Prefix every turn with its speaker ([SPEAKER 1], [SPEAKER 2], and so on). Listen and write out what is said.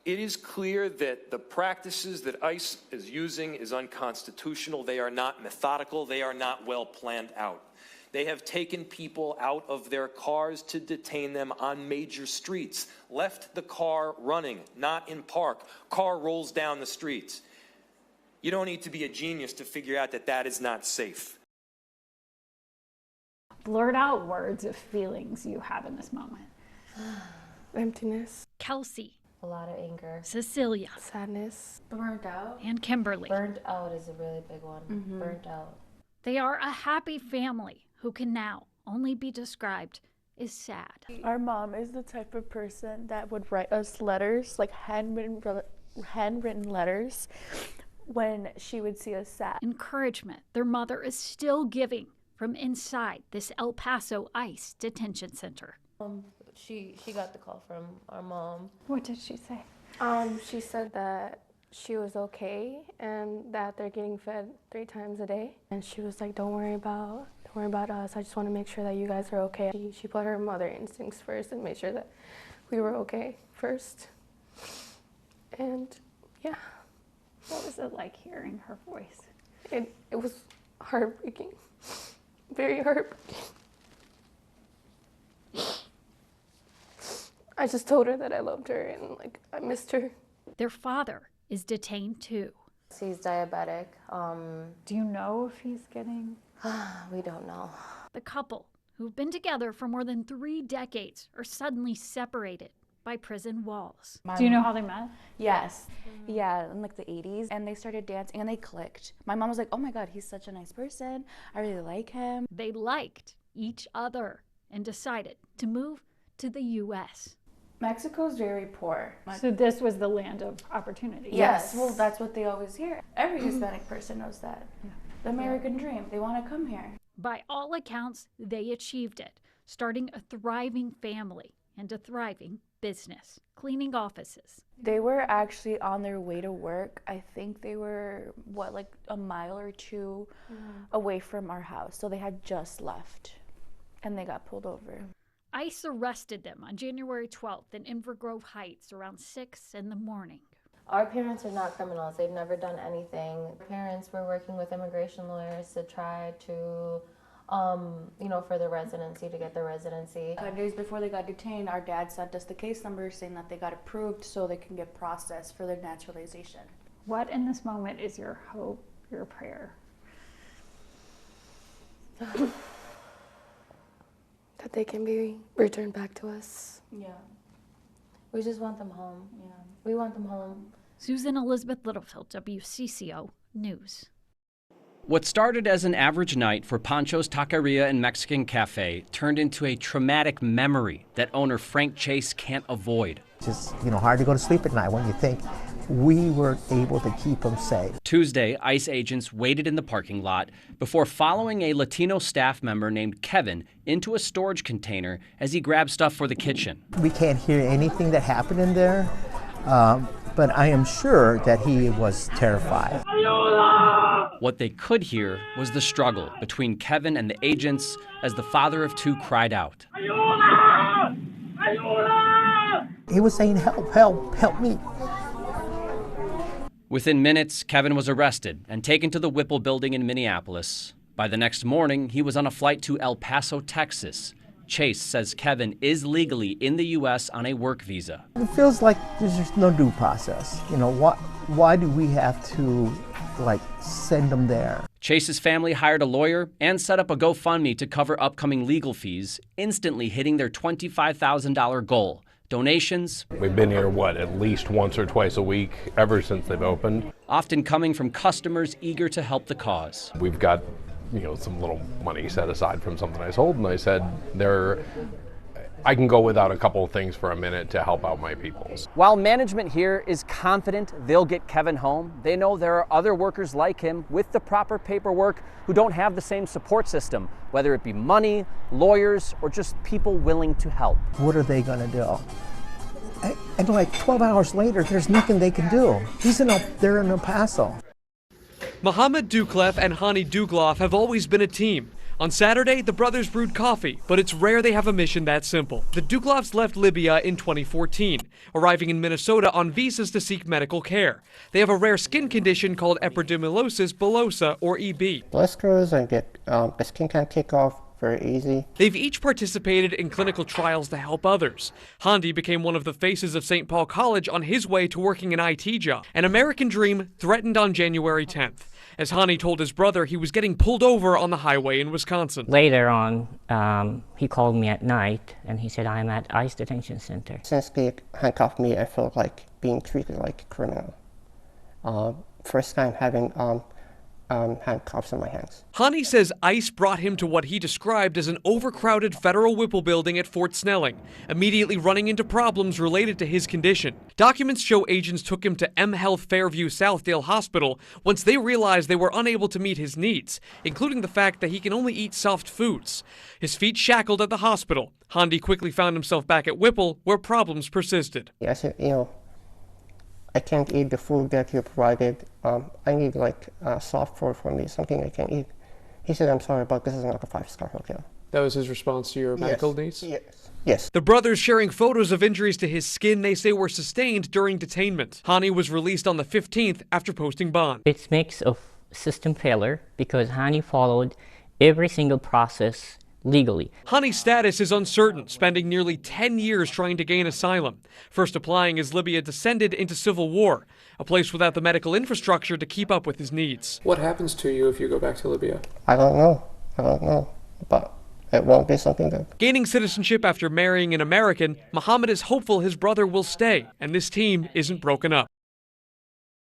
[SPEAKER 1] It is clear that the practices that ICE is using is unconstitutional. They are not methodical. They are not well planned out. They have taken people out of their cars to detain them on major streets, left the car running, not in park. Car rolls down the streets. You don't need to be a genius to figure out that that is not safe.
[SPEAKER 2] Blurt out words of feelings you have in this moment.
[SPEAKER 3] Emptiness.
[SPEAKER 4] Kelsey.
[SPEAKER 5] A lot of anger.
[SPEAKER 4] Cecilia.
[SPEAKER 3] Sadness.
[SPEAKER 5] Burnt out.
[SPEAKER 4] And Kimberly.
[SPEAKER 5] Burnt out is a really big one. Burnt out.
[SPEAKER 4] They are a happy family who can now only be described as sad.
[SPEAKER 3] Our mom is the type of person that would write us letters, like handwritten letters, when she would see us sad.
[SPEAKER 4] Encouragement their mother is still giving from inside this El Paso ICE detention center.
[SPEAKER 5] She got the call from our mom.
[SPEAKER 2] What did she say?
[SPEAKER 3] She said that she was okay and that they're getting fed 3 times a day. And she was like, don't worry about us. I just want to make sure that you guys are okay. She put her mother instincts first and made sure that we were okay first. And yeah.
[SPEAKER 2] What was it like hearing her voice?
[SPEAKER 3] It was heartbreaking. Very heartbreaking. I just told her that I loved her and like I missed her.
[SPEAKER 4] Their father is detained too.
[SPEAKER 5] He's diabetic.
[SPEAKER 2] Do you know if he's getting?
[SPEAKER 5] We don't know.
[SPEAKER 4] The couple, who've been together for more than 3 decades, are suddenly separated by prison walls.
[SPEAKER 2] Do you know how they met?
[SPEAKER 6] Yes. Yeah, in like the 80s. And they started dancing and they clicked. My mom was like, oh my God, he's such a nice person. I really like him.
[SPEAKER 4] They liked each other and decided to move to the U.S.
[SPEAKER 6] Mexico's very poor.
[SPEAKER 2] So this was the land of opportunity.
[SPEAKER 6] Yes, well, that's what they always hear. Every Hispanic person knows that. Yeah. The American dream. They want to come here.
[SPEAKER 4] By all accounts, they achieved it, starting a thriving family and a thriving business, cleaning offices.
[SPEAKER 6] They were actually on their way to work. I think they were, like a mile or 2 away from our house. So they had just left and they got pulled over.
[SPEAKER 4] ICE arrested them on January 12th in Inver Grove Heights around 6 in the morning.
[SPEAKER 5] Our parents are not criminals. They've never done anything. Parents were working with immigration lawyers to try to, for the residency, to get the residency.
[SPEAKER 6] 5 days before they got detained, our dad sent us the case number saying that they got approved so they can get processed for their naturalization.
[SPEAKER 2] What in this moment is your hope, your prayer?
[SPEAKER 3] That they can be returned back to us.
[SPEAKER 5] Yeah. We just want them home. Yeah. We want them home.
[SPEAKER 4] Susan Elizabeth Littlefield, WCCO News.
[SPEAKER 7] What started as an average night for Pancho's Taqueria and Mexican Cafe turned into a traumatic memory that owner Frank Chase can't avoid.
[SPEAKER 8] Just, hard to go to sleep at night when you think we were able to keep them safe.
[SPEAKER 7] Tuesday, ICE agents waited in the parking lot before following a Latino staff member named Kevin into a storage container as he grabbed stuff for the kitchen.
[SPEAKER 8] We can't hear anything that happened in there, but I am sure that he was terrified.
[SPEAKER 7] What they could hear was the struggle between Kevin and the agents as the father of 2 cried out.
[SPEAKER 8] He was saying, help, help, help me.
[SPEAKER 7] Within minutes, Kevin was arrested and taken to the Whipple building in Minneapolis. By the next morning, he was on a flight to El Paso, Texas. Chase says Kevin is legally in the U.S. on a work visa.
[SPEAKER 8] It feels like there's just no due process. Why do we have to, send them there?
[SPEAKER 7] Chase's family hired a lawyer and set up a GoFundMe to cover upcoming legal fees, instantly hitting their $25,000 goal. Donations.
[SPEAKER 9] We've been here, at least once or twice a week ever since they've opened.
[SPEAKER 7] Often coming from customers eager to help the cause.
[SPEAKER 9] We've got, some little money set aside from something I sold, and I said, I can go without a couple of things for a minute to help out my people.
[SPEAKER 7] While management here is confident they'll get Kevin home, they know there are other workers like him with the proper paperwork who don't have the same support system, whether it be money, lawyers, or just people willing to help.
[SPEAKER 8] What are they going to do? And 12 hours later, there's nothing they can do. They're in El Paso.
[SPEAKER 10] Mohammed Duklev and Hani Dugloff have always been a team. On Saturday, the brothers brewed coffee, but it's rare they have a mission that simple. The Duklovs left Libya in 2014, arriving in Minnesota on visas to seek medical care. They have a rare skin condition called epidermolysis bullosa, or EB.
[SPEAKER 8] Blisters and the skin can kick off very easy.
[SPEAKER 10] They've each participated in clinical trials to help others. Handi became one of the faces of St. Paul College on his way to working an IT job. An American dream threatened on January 10th. As Hani told his brother, he was getting pulled over on the highway in Wisconsin.
[SPEAKER 11] Later on, he called me at night and he said, I'm at ICE detention center.
[SPEAKER 8] Since they handcuffed me, I felt like being treated like a criminal. First time having handcuffs on my hands.
[SPEAKER 10] Hani says ICE brought him to what he described as an overcrowded federal Whipple building at Fort Snelling, immediately running into problems related to his condition. Documents show agents took him to M Health Fairview Southdale Hospital once they realized they were unable to meet his needs, including the fact that he can only eat soft foods. His feet shackled at the hospital. Handi quickly found himself back at Whipple, where problems persisted.
[SPEAKER 8] Yeah, I said, I can't eat the food that you provided. I need like soft food for me, something I can eat. He said, I'm sorry, but this is not a 5-star hotel.
[SPEAKER 12] That was his response to your medical needs?
[SPEAKER 8] Yes. Yes.
[SPEAKER 10] The brothers sharing photos of injuries to his skin they say were sustained during detainment. Hani was released on the 15th after posting bond.
[SPEAKER 11] It's a mix of system failure because Hani followed every single process legally.
[SPEAKER 10] Hani's status is uncertain, spending nearly 10 years trying to gain asylum. First applying as Libya descended into civil war, a place without the medical infrastructure to keep up with his needs.
[SPEAKER 12] What happens to you if you go back to Libya?
[SPEAKER 8] I don't know, but it won't be something that...
[SPEAKER 10] Gaining citizenship after marrying an American, Muhammad is hopeful his brother will stay, and this team isn't broken up.